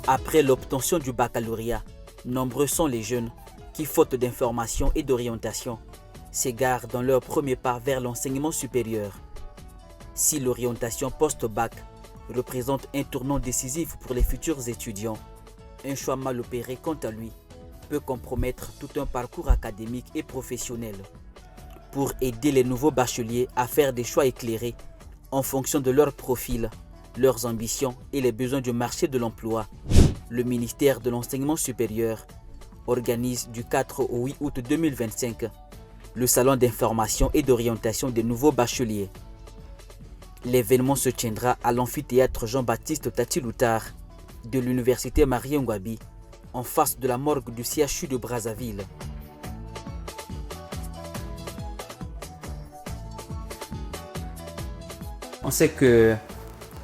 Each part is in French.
Après l'obtention du baccalauréat, nombreux sont les jeunes qui, faute d'information et d'orientation, s'égarent dans leur premier pas vers l'enseignement supérieur. Si l'orientation post-bac représente un tournant décisif pour les futurs étudiants, un choix mal opéré, quant à lui, peut compromettre tout un parcours académique et professionnel. Pour aider les nouveaux bacheliers à faire des choix éclairés en fonction de leur profil, leurs ambitions et les besoins du marché de l'emploi, le ministère de l'Enseignement supérieur organise du 4 au 8 août 2025 le salon d'information et d'orientation des nouveaux bacheliers. L'événement se tiendra à l'amphithéâtre Jean-Baptiste Tati-Loutard de l'université Marie-Ngouabi, en face de la morgue du CHU de Brazzaville. On sait que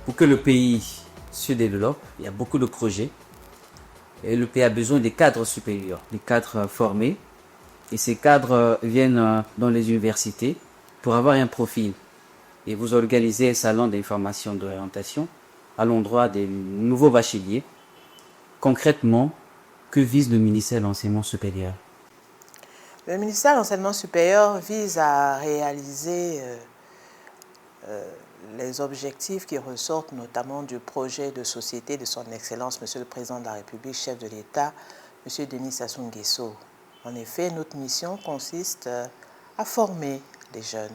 pour que le pays se développe, il y a beaucoup de projets. Et le pays a besoin des cadres supérieurs, des cadres formés. Et ces cadres viennent dans les universités pour avoir un profil. Et vous organisez un salon d'information d'orientation à l'endroit des nouveaux bacheliers. Concrètement, que vise le ministère de l'Enseignement supérieur? Le ministère de l'Enseignement supérieur vise à réaliser les objectifs qui ressortent notamment du projet de société de son Excellence, Monsieur le Président de la République, chef de l'État, Monsieur Denis Sassou Nguesso. En effet, notre mission consiste à former les jeunes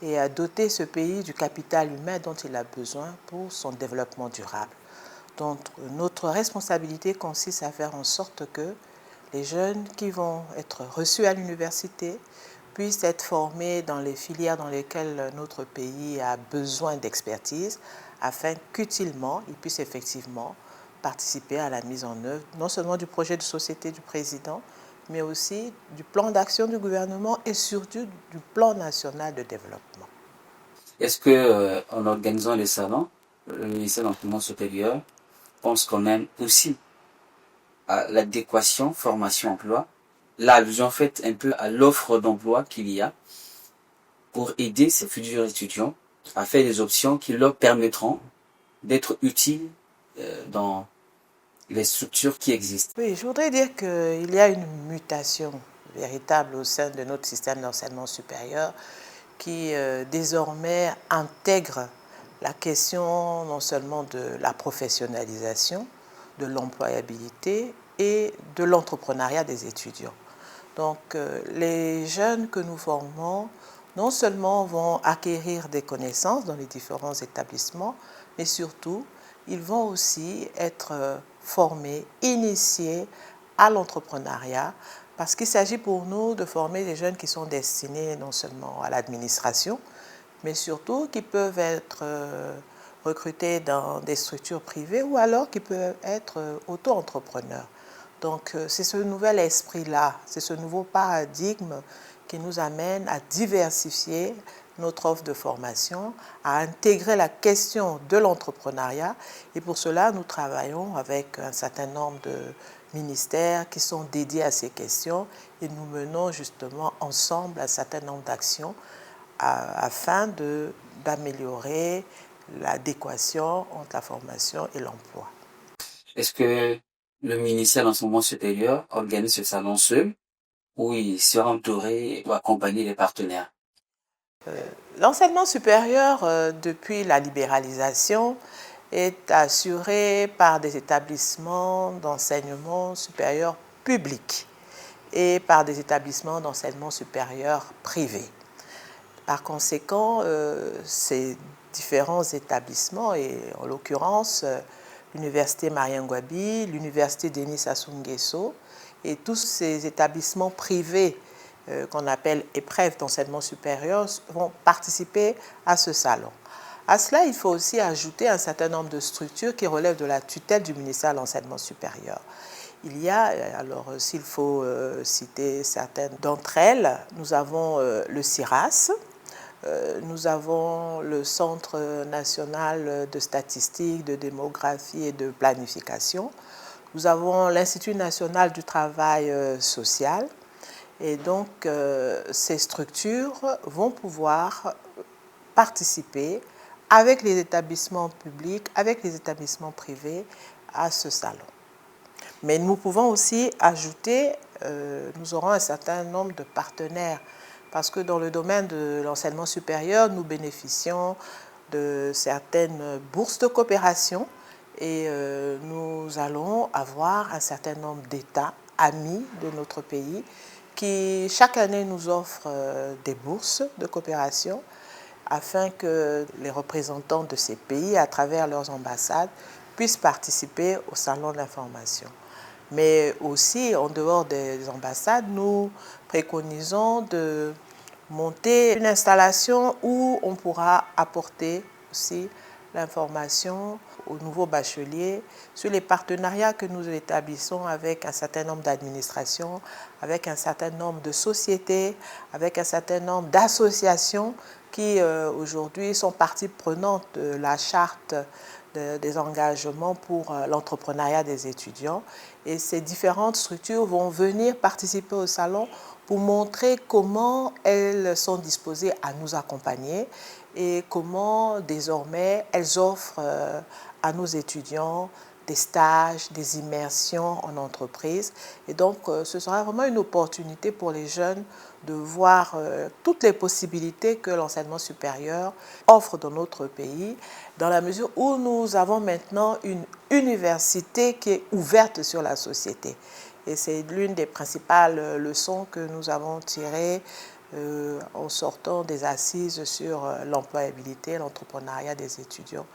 et à doter ce pays du capital humain dont il a besoin pour son développement durable. Donc, notre responsabilité consiste à faire en sorte que les jeunes qui vont être reçus à l'université puissent être formés dans les filières dans lesquelles notre pays a besoin d'expertise, afin qu'utilement, ils puissent effectivement participer à la mise en œuvre, non seulement du projet de société du président, mais aussi du plan d'action du gouvernement et surtout du plan national de développement. Est-ce que, en organisant les salons, le ministère de l'Enseignement supérieur pense quand même aussi à l'adéquation formation-emploi, l'allusion faite un peu à l'offre d'emploi qu'il y a pour aider ces futurs étudiants à faire des options qui leur permettront d'être utiles dans les structures qui existent? Oui, je voudrais dire qu'il y a une mutation véritable au sein de notre système d'enseignement supérieur qui désormais intègre la question non seulement de la professionnalisation, de l'employabilité et de l'entrepreneuriat des étudiants. Donc les jeunes que nous formons non seulement vont acquérir des connaissances dans les différents établissements, mais surtout ils vont aussi être formés, initiés à l'entrepreneuriat, parce qu'il s'agit pour nous de former des jeunes qui sont destinés non seulement à l'administration, mais surtout qui peuvent être recrutés dans des structures privées ou alors qui peuvent être auto-entrepreneurs. Donc c'est ce nouvel esprit-là, c'est ce nouveau paradigme qui nous amène à diversifier notre offre de formation, à intégrer la question de l'entrepreneuriat. Et pour cela, nous travaillons avec un certain nombre de ministères qui sont dédiés à ces questions et nous menons justement ensemble un certain nombre d'actions afin d'améliorer l'adéquation entre la formation et l'emploi. Est-ce que le ministère de l'Enseignement supérieur organise ce salon seul ou il sera entouré ou accompagné des partenaires? L'enseignement supérieur, depuis la libéralisation, est assuré par des établissements d'enseignement supérieur publics et par des établissements d'enseignement supérieur privés. Par conséquent, ces différents établissements, et en l'occurrence l'Université Marie-Ngouabi, l'Université Denis Sassou Nguesso, et tous ces établissements privés qu'on appelle épreuves d'enseignement supérieur vont participer à ce salon. À cela, il faut aussi ajouter un certain nombre de structures qui relèvent de la tutelle du ministère de l'Enseignement supérieur. Il y a, alors s'il faut citer certaines d'entre elles, nous avons le CIRAS, nous avons le Centre national de statistique, de démographie et de planification. Nous avons l'Institut national du travail social. Et donc, ces structures vont pouvoir participer avec les établissements publics, avec les établissements privés à ce salon. Mais nous pouvons aussi ajouter, nous aurons un certain nombre de partenaires, parce que dans le domaine de l'enseignement supérieur, nous bénéficions de certaines bourses de coopération et nous allons avoir un certain nombre d'États amis de notre pays qui chaque année nous offrent des bourses de coopération afin que les représentants de ces pays, à travers leurs ambassades, puissent participer au salon de l'information. Mais aussi, en dehors des ambassades, nous préconisons de monter une installation où on pourra apporter aussi l'information aux nouveaux bacheliers sur les partenariats que nous établissons avec un certain nombre d'administrations, avec un certain nombre de sociétés, avec un certain nombre d'associations qui aujourd'hui sont partie prenante de la charte des engagements pour l'entrepreneuriat des étudiants. Et ces différentes structures vont venir participer au salon pour montrer comment elles sont disposées à nous accompagner et comment désormais elles offrent à nos étudiants des stages, des immersions en entreprise. Et donc, ce sera vraiment une opportunité pour les jeunes de voir toutes les possibilités que l'enseignement supérieur offre dans notre pays, dans la mesure où nous avons maintenant une université qui est ouverte sur la société. Et c'est l'une des principales leçons que nous avons tirées en sortant des assises sur l'employabilité, l'entrepreneuriat des étudiants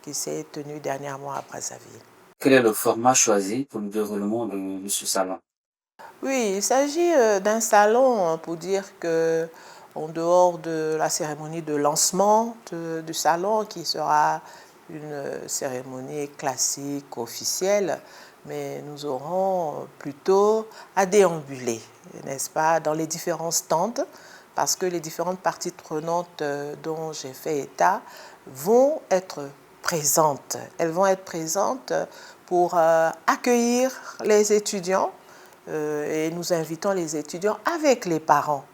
qui s'est tenue dernièrement à Brazzaville. Quel est le format choisi pour le déroulement de ce salon? Oui, il s'agit d'un salon pour dire que, en dehors de la cérémonie de lancement du salon, qui sera une cérémonie classique, officielle, mais nous aurons plutôt à déambuler, n'est-ce pas, dans les différents stands, parce que les différentes parties prenantes dont j'ai fait état vont être présentes. Elles vont être présentes pour accueillir les étudiants et nous invitons les étudiants avec les parents.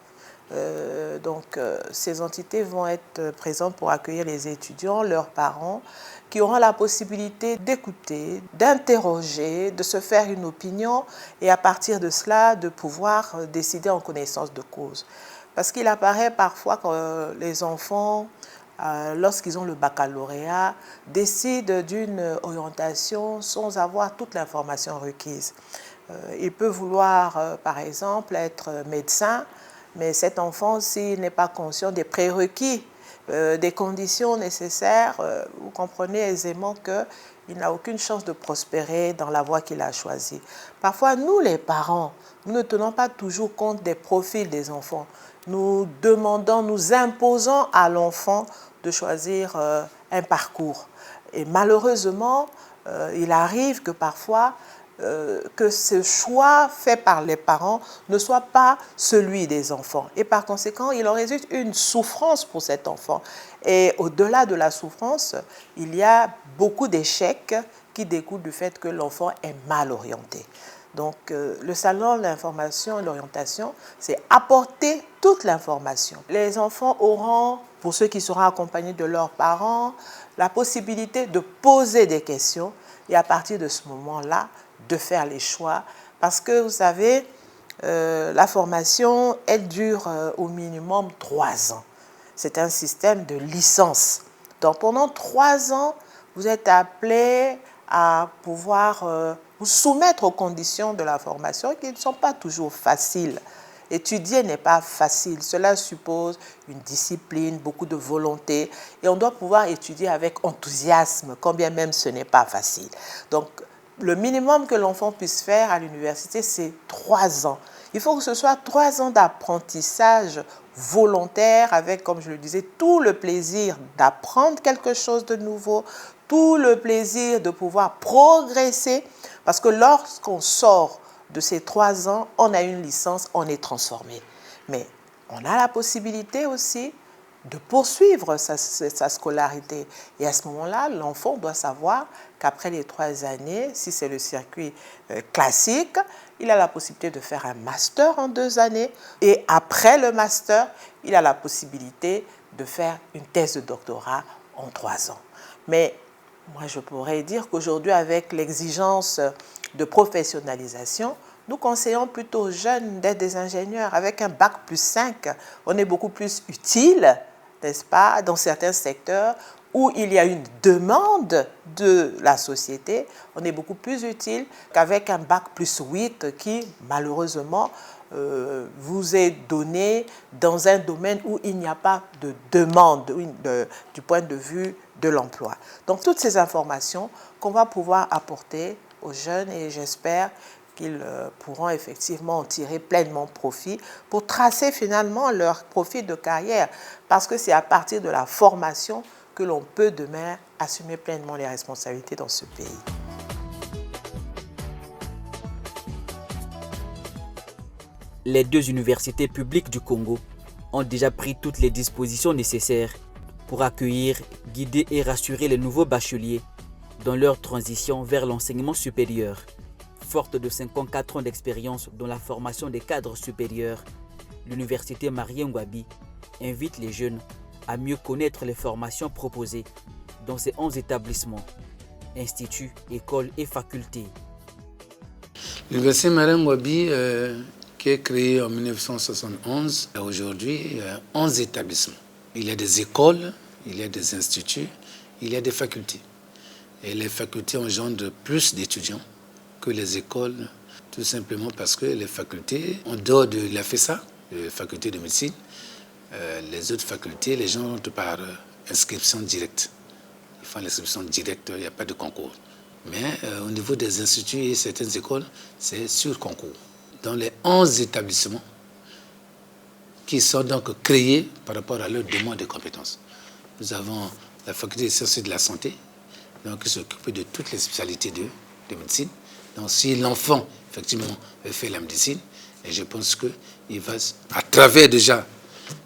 Ces entités vont être présentes pour accueillir les étudiants, leurs parents, qui auront la possibilité d'écouter, d'interroger, de se faire une opinion et à partir de cela, de pouvoir décider en connaissance de cause. Parce qu'il apparaît parfois que les enfants, lorsqu'ils ont le baccalauréat, décident d'une orientation sans avoir toute l'information requise. Il peut vouloir, par exemple, être médecin, mais cet enfant, s'il n'est pas conscient des prérequis, des conditions nécessaires, vous comprenez aisément qu'il n'a aucune chance de prospérer dans la voie qu'il a choisie. Parfois, nous, les parents, nous ne tenons pas toujours compte des profils des enfants. Nous demandons, nous imposons à l'enfant de choisir un parcours. Et malheureusement, il arrive que parfois, que ce choix fait par les parents ne soit pas celui des enfants. Et par conséquent, il en résulte une souffrance pour cet enfant. Et au-delà de la souffrance, il y a beaucoup d'échecs qui découlent du fait que l'enfant est mal orienté. Donc, le salon de l'information et de l'orientation, c'est apporter toute l'information. Les enfants auront, pour ceux qui seront accompagnés de leurs parents, la possibilité de poser des questions et à partir de ce moment-là, de faire les choix. Parce que, vous savez, la formation, elle dure au minimum 3 ans. C'est un système de licence. Donc, pendant 3 ans, vous êtes appelé à pouvoir vous soumettre aux conditions de la formation qui ne sont pas toujours faciles. Étudier n'est pas facile. Cela suppose une discipline, beaucoup de volonté. Et on doit pouvoir étudier avec enthousiasme, quand bien même ce n'est pas facile. Donc, le minimum que l'enfant puisse faire à l'université, c'est 3 ans. Il faut que ce soit 3 ans d'apprentissage volontaire avec, comme je le disais, tout le plaisir d'apprendre quelque chose de nouveau, tout le plaisir de pouvoir progresser. Parce que lorsqu'on sort de ces 3 ans, on a une licence, on est transformé. Mais on a la possibilité aussi de poursuivre sa scolarité. Et à ce moment-là, l'enfant doit savoir qu'après les 3 années, si c'est le circuit classique, il a la possibilité de faire un master en 2 années. Et après le master, il a la possibilité de faire une thèse de doctorat en 3 ans. Mais Moi, je pourrais dire qu'aujourd'hui, avec l'exigence de professionnalisation, nous conseillons plutôt aux jeunes d'être des ingénieurs. Avec un bac plus 5, on est beaucoup plus utile, n'est-ce pas, dans certains secteurs où il y a une demande de la société, on est beaucoup plus utile qu'avec un bac plus 8 qui, malheureusement, vous est donné dans un domaine où il n'y a pas de demande du point de vue de l'emploi. Donc, toutes ces informations qu'on va pouvoir apporter aux jeunes et j'espère qu'ils pourront effectivement en tirer pleinement profit pour tracer finalement leur profil de carrière. Parce que c'est à partir de la formation que l'on peut demain assumer pleinement les responsabilités dans ce pays. Les deux universités publiques du Congo ont déjà pris toutes les dispositions nécessaires pour accueillir, guider et rassurer les nouveaux bacheliers dans leur transition vers l'enseignement supérieur. Forte de 54 ans d'expérience dans la formation des cadres supérieurs, l'université Marien-Ngouabi invite les jeunes à mieux connaître les formations proposées dans ces 11 établissements, instituts, écoles et facultés. L'université Marien-Ngouabi, qui est créée en 1971, aujourd'hui, il y a 11 établissements. Il y a des écoles, il y a des instituts, il y a des facultés. Et les facultés engendrent plus d'étudiants que les écoles, tout simplement parce que les facultés, en dehors de la FESA, la faculté de médecine, les autres facultés, les gens rentrent par inscription directe. Ils font l'inscription directe, il n'y a pas de concours. Mais au niveau des instituts et certaines écoles, c'est sur concours. Dans les 11 établissements qui sont donc créés par rapport à leur demande de compétences. Nous avons la faculté des sciences et de la santé, donc, qui s'occupe de toutes les spécialités de médecine. Donc si l'enfant, effectivement, fait la médecine, et je pense qu'il va, à travers déjà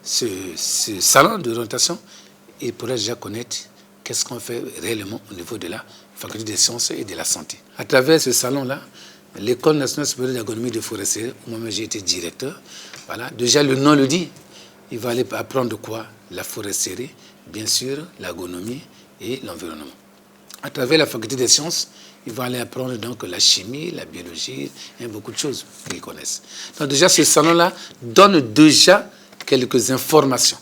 ce salon d'orientation, il pourra déjà connaître qu'est-ce qu'on fait réellement au niveau de la faculté des sciences et de la santé. À travers ce salon-là, l'École nationale supérieure d'agronomie de foresterie, où moi-même j'ai été directeur, voilà, déjà le nom le dit, il va aller apprendre quoi? La foresterie, bien sûr, l'agronomie et l'environnement. À travers la faculté des sciences, ils vont aller apprendre donc la chimie, la biologie, et beaucoup de choses qu'ils connaissent. Donc déjà, ce salon-là donne déjà quelques informations,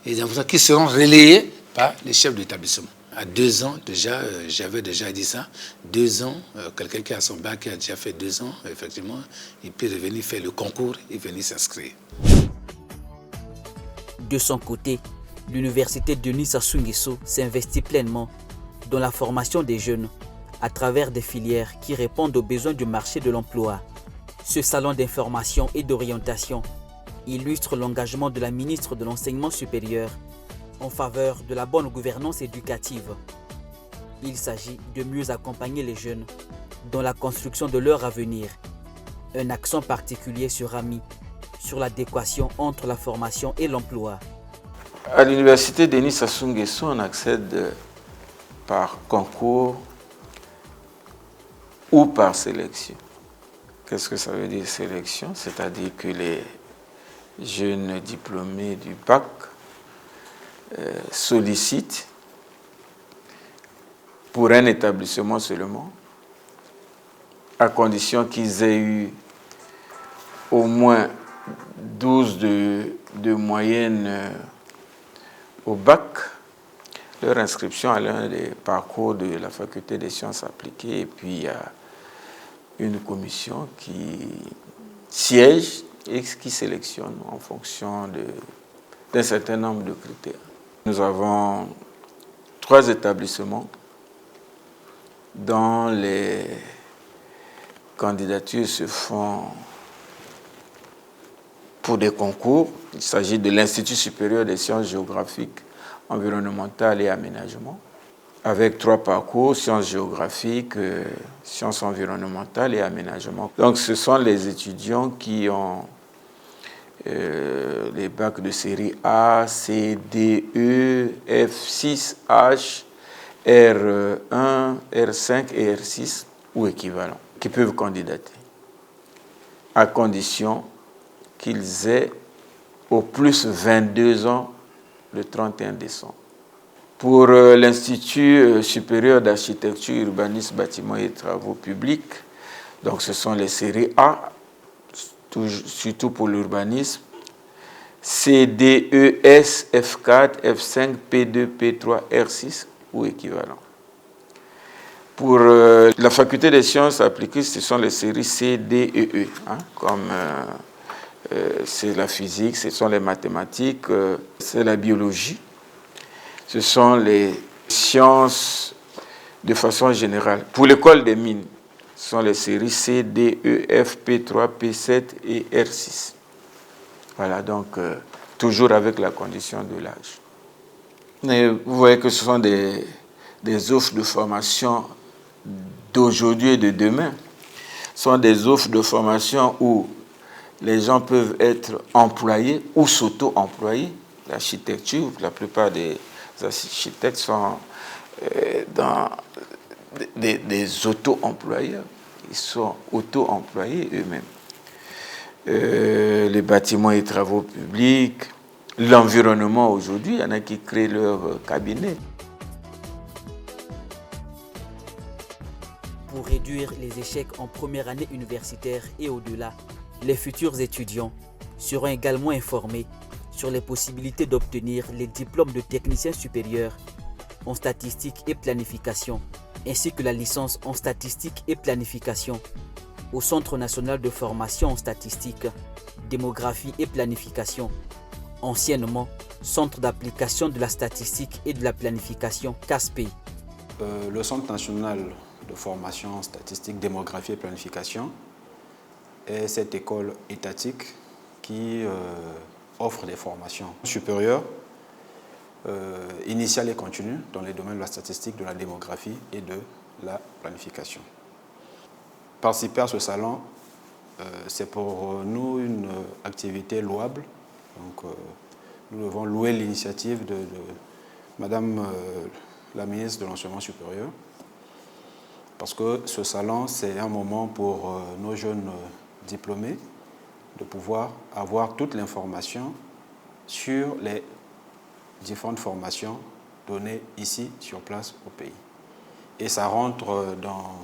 et des informations qui seront relayées par les chefs d'établissement. À 2 ans, déjà, j'avais déjà dit ça, 2 ans, quelqu'un qui a son bac, qui a déjà fait 2 ans, effectivement, il peut revenir faire le concours et venir s'inscrire. De son côté, l'université Denis Sassou Nguesso s'investit pleinement dans la formation des jeunes à travers des filières qui répondent aux besoins du marché de l'emploi. Ce salon d'information et d'orientation illustre l'engagement de la ministre de l'Enseignement supérieur en faveur de la bonne gouvernance éducative. Il s'agit de mieux accompagner les jeunes dans la construction de leur avenir. Un accent particulier sera mis sur l'adéquation entre la formation et l'emploi. À l'université Denis Sassou Nguesso, on accède par concours ou par sélection. Qu'est-ce que ça veut dire sélection? C'est-à-dire que les jeunes diplômés du bac sollicitent pour un établissement seulement, à condition qu'ils aient eu au moins 12 de moyenne au bac, leur inscription à l'un des parcours de la faculté des sciences appliquées, et puis il y a une commission qui siège et qui sélectionne en fonction d'un certain nombre de critères. Nous avons 3 établissements dont les candidatures se font pour des concours. Il s'agit de l'Institut supérieur des sciences géographiques, environnementales et aménagement, avec 3 parcours, sciences géographiques, sciences environnementales et aménagement. Donc ce sont les étudiants qui ont les bacs de série A, C, D, E, F6, H, R1, R5 et R6 ou équivalents, qui peuvent candidater, à condition qu'ils aient au plus 22 ans le 31 décembre. Pour l'Institut supérieur d'architecture, urbanisme, bâtiments et travaux publics, donc ce sont les séries A, surtout pour l'urbanisme, C, D, E, S, F4, F5, P2, P3, R6 ou équivalent. Pour la faculté des sciences appliquées, ce sont les séries C, D et E, hein, comme c'est la physique, ce sont les mathématiques, c'est la biologie. Ce sont les sciences de façon générale. Pour l'école des mines, ce sont les séries C, D, E, F, P3, P7 et R6. Voilà, donc toujours avec la condition de l'âge. Mais vous voyez que ce sont des offres de formation d'aujourd'hui et de demain. Ce sont des offres de formation où les gens peuvent être employés ou s'auto-employer. L'architecture, la plupart des architectes sont dans des auto-employeurs. Ils sont auto-employés eux-mêmes. Les bâtiments et travaux publics, l'environnement aujourd'hui, il y en a qui créent leur cabinet. Pour réduire les échecs en première année universitaire et au-delà, les futurs étudiants seront également informés sur les possibilités d'obtenir les diplômes de technicien supérieur en statistique et planification, ainsi que la licence en statistique et planification au Centre national de formation en statistique, démographie et planification, anciennement Centre d'application de la statistique et de la planification, CASPI. Le Centre national de formation en statistique, démographie et planification est cette école étatique qui offre des formations supérieures, initiales et continues dans les domaines de la statistique, de la démographie et de la planification. Participer à ce salon, c'est pour nous une activité louable. Donc, nous devons louer l'initiative de Madame la ministre de l'Enseignement supérieur, parce que ce salon, c'est un moment pour nos jeunes diplômés de pouvoir avoir toute l'information sur les différentes formations données ici, sur place, au pays. Et ça rentre dans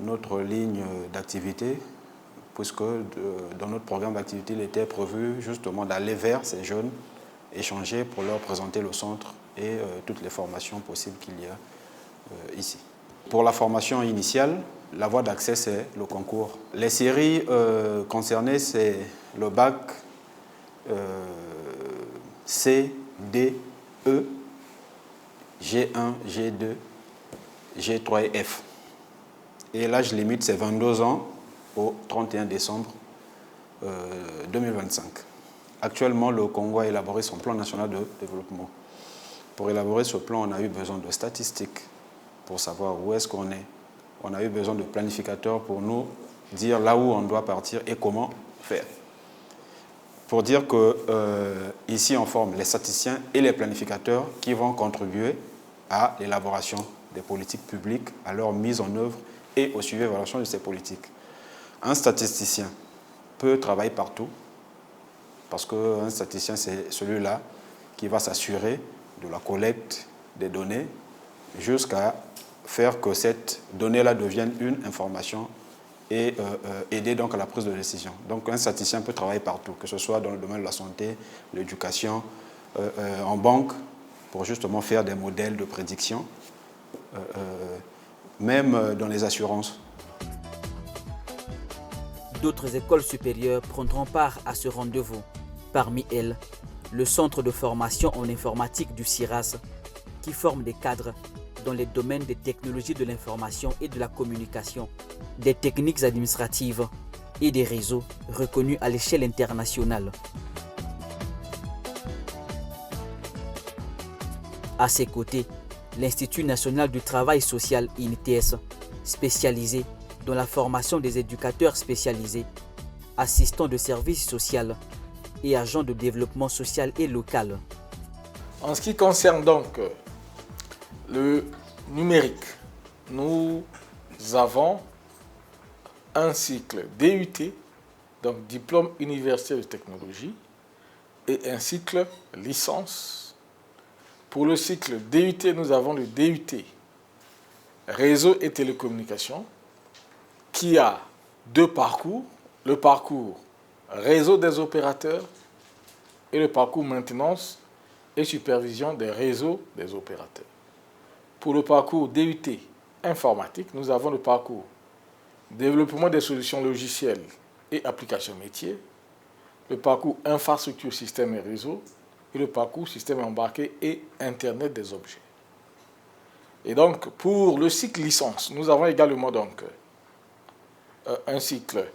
notre ligne d'activité, puisque dans notre programme d'activité, il était prévu justement d'aller vers ces jeunes, échanger pour leur présenter le centre et toutes les formations possibles qu'il y a ici. Pour la formation initiale, la voie d'accès, c'est le concours. Les séries concernées, c'est le bac C, D, E, G1, G2, G3 et F. Et l'âge limite, c'est 22 ans au 31 décembre 2025. Actuellement, le Congo a élaboré son plan national de développement. Pour élaborer ce plan, on a eu besoin de statistiques pour savoir où est-ce qu'on est. On a eu besoin de planificateurs pour nous dire là où on doit partir et comment faire. Pour dire qu'ici, on forme les statisticiens et les planificateurs qui vont contribuer à l'élaboration des politiques publiques, à leur mise en œuvre et au suivi et évaluation de ces politiques. Un statisticien peut travailler partout, parce qu'un statisticien, c'est celui-là qui va s'assurer de la collecte des données jusqu'à faire que cette donnée-là devienne une information et aider donc à la prise de décision. Donc un statisticien peut travailler partout, que ce soit dans le domaine de la santé, l'éducation, en banque, pour justement faire des modèles de prédiction, même dans les assurances. D'autres écoles supérieures prendront part à ce rendez-vous. Parmi elles, le Centre de formation en informatique du CIRAS, qui forme des cadres dans les domaines des technologies de l'information et de la communication, des techniques administratives et des réseaux reconnus à l'échelle internationale. À ses côtés, l'Institut national du travail social INTS, spécialisé dans la formation des éducateurs spécialisés, assistants de services sociaux et agents de développement social et local. En ce qui concerne donc le numérique, nous avons un cycle DUT, donc diplôme universitaire de technologie, et un cycle licence Pour le cycle DUT, nous avons le DUT Réseau et télécommunications qui a 2 parcours. Le parcours réseau des opérateurs et le parcours maintenance et supervision des réseaux des opérateurs. Pour le parcours DUT informatique, nous avons le parcours développement des solutions logicielles et applications métiers, le parcours infrastructure, système et réseau et le parcours système embarqué et Internet des objets. Et donc, pour le cycle licence, nous avons également donc un cycle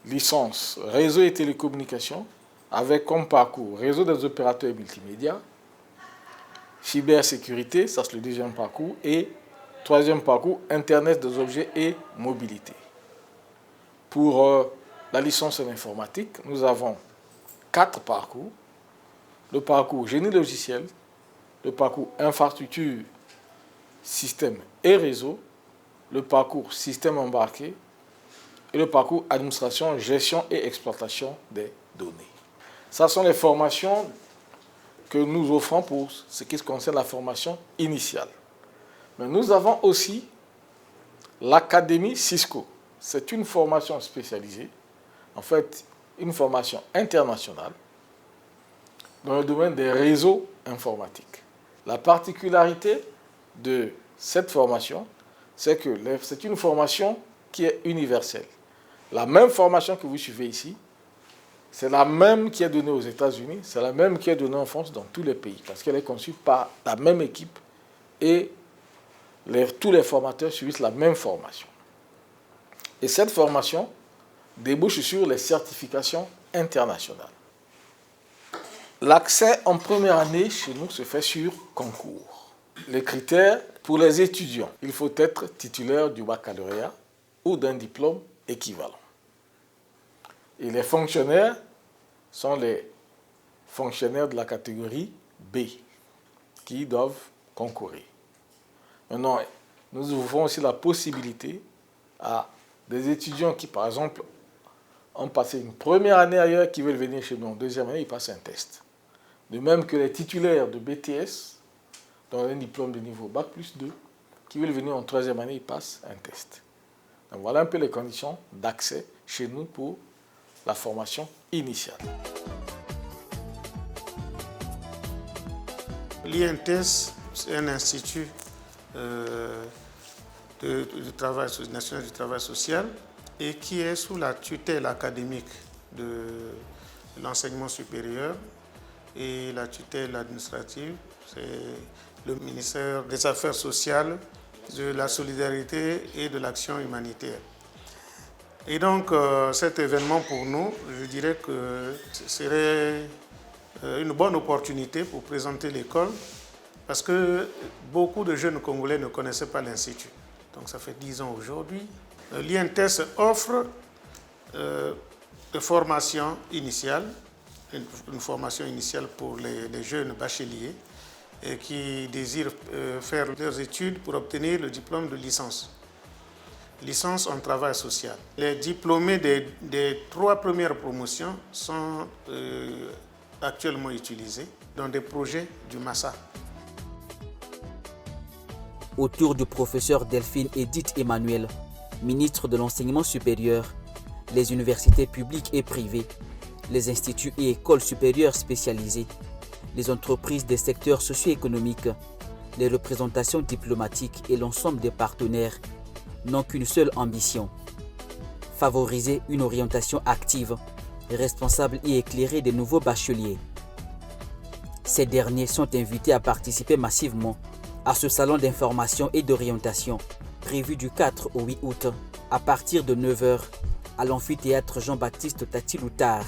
licence réseau et télécommunications avec comme parcours réseau des opérateurs et multimédia, cybersécurité, ça c'est le 2e parcours, et 3e parcours, Internet des objets et mobilité. Pour la licence en informatique, nous avons 4 parcours. Le parcours génie logiciel, le parcours infrastructure, système et réseau, le parcours système embarqué et le parcours administration, gestion et exploitation des données. Ce sont les formations que nous offrons pour ce qui concerne la formation initiale. Mais nous avons aussi l'Académie Cisco. C'est une formation spécialisée, en fait une formation internationale dans le domaine des réseaux informatiques. La particularité de cette formation, c'est que c'est une formation qui est universelle. La même formation que vous suivez ici, c'est la même qui est donnée aux États-Unis, c'est la même qui est donnée en France dans tous les pays, parce qu'elle est conçue par la même équipe et tous les formateurs suivent la même formation. Et cette formation débouche sur les certifications internationales. L'accès en première année chez nous se fait sur concours. Les critères pour les étudiants, il faut être titulaire du baccalauréat ou d'un diplôme équivalent. Et les fonctionnaires sont les fonctionnaires de la catégorie B qui doivent concourir. Maintenant, nous ouvrons aussi la possibilité à des étudiants qui, par exemple, ont passé une première année ailleurs, qui veulent venir chez nous en 2e année, ils passent un test. De même que les titulaires de BTS, dans un diplôme de niveau Bac plus 2, qui veulent venir en 3e année, ils passent un test. Donc voilà un peu les conditions d'accès chez nous pour la formation initiale. L'INTES, c'est un institut national du travail social et qui est sous la tutelle académique de l'enseignement supérieur et la tutelle administrative, c'est le ministère des Affaires sociales, de la solidarité et de l'action humanitaire. Et donc cet événement pour nous, je dirais que ce serait une bonne opportunité pour présenter l'école parce que beaucoup de jeunes Congolais ne connaissaient pas l'Institut. Donc ça fait 10 ans aujourd'hui. L'INTES offre une formation initiale, une formation initiale pour les jeunes bacheliers qui désirent faire leurs études pour obtenir le diplôme de licence. Licence en travail social. Les diplômés des 3 premières promotions sont actuellement utilisés dans des projets du MASA. Autour du professeur Delphine Edith Emmanuel, ministre de l'Enseignement supérieur, les universités publiques et privées, les instituts et écoles supérieures spécialisées, les entreprises des secteurs socio-économiques, les représentations diplomatiques et l'ensemble des partenaires n'ont qu'une seule ambition: favoriser une orientation active, responsable et éclairée des nouveaux bacheliers. Ces derniers sont invités à participer massivement à ce salon d'information et d'orientation prévu du 4 au 8 août à partir de 9 h à l'amphithéâtre Jean-Baptiste Tati Loutard.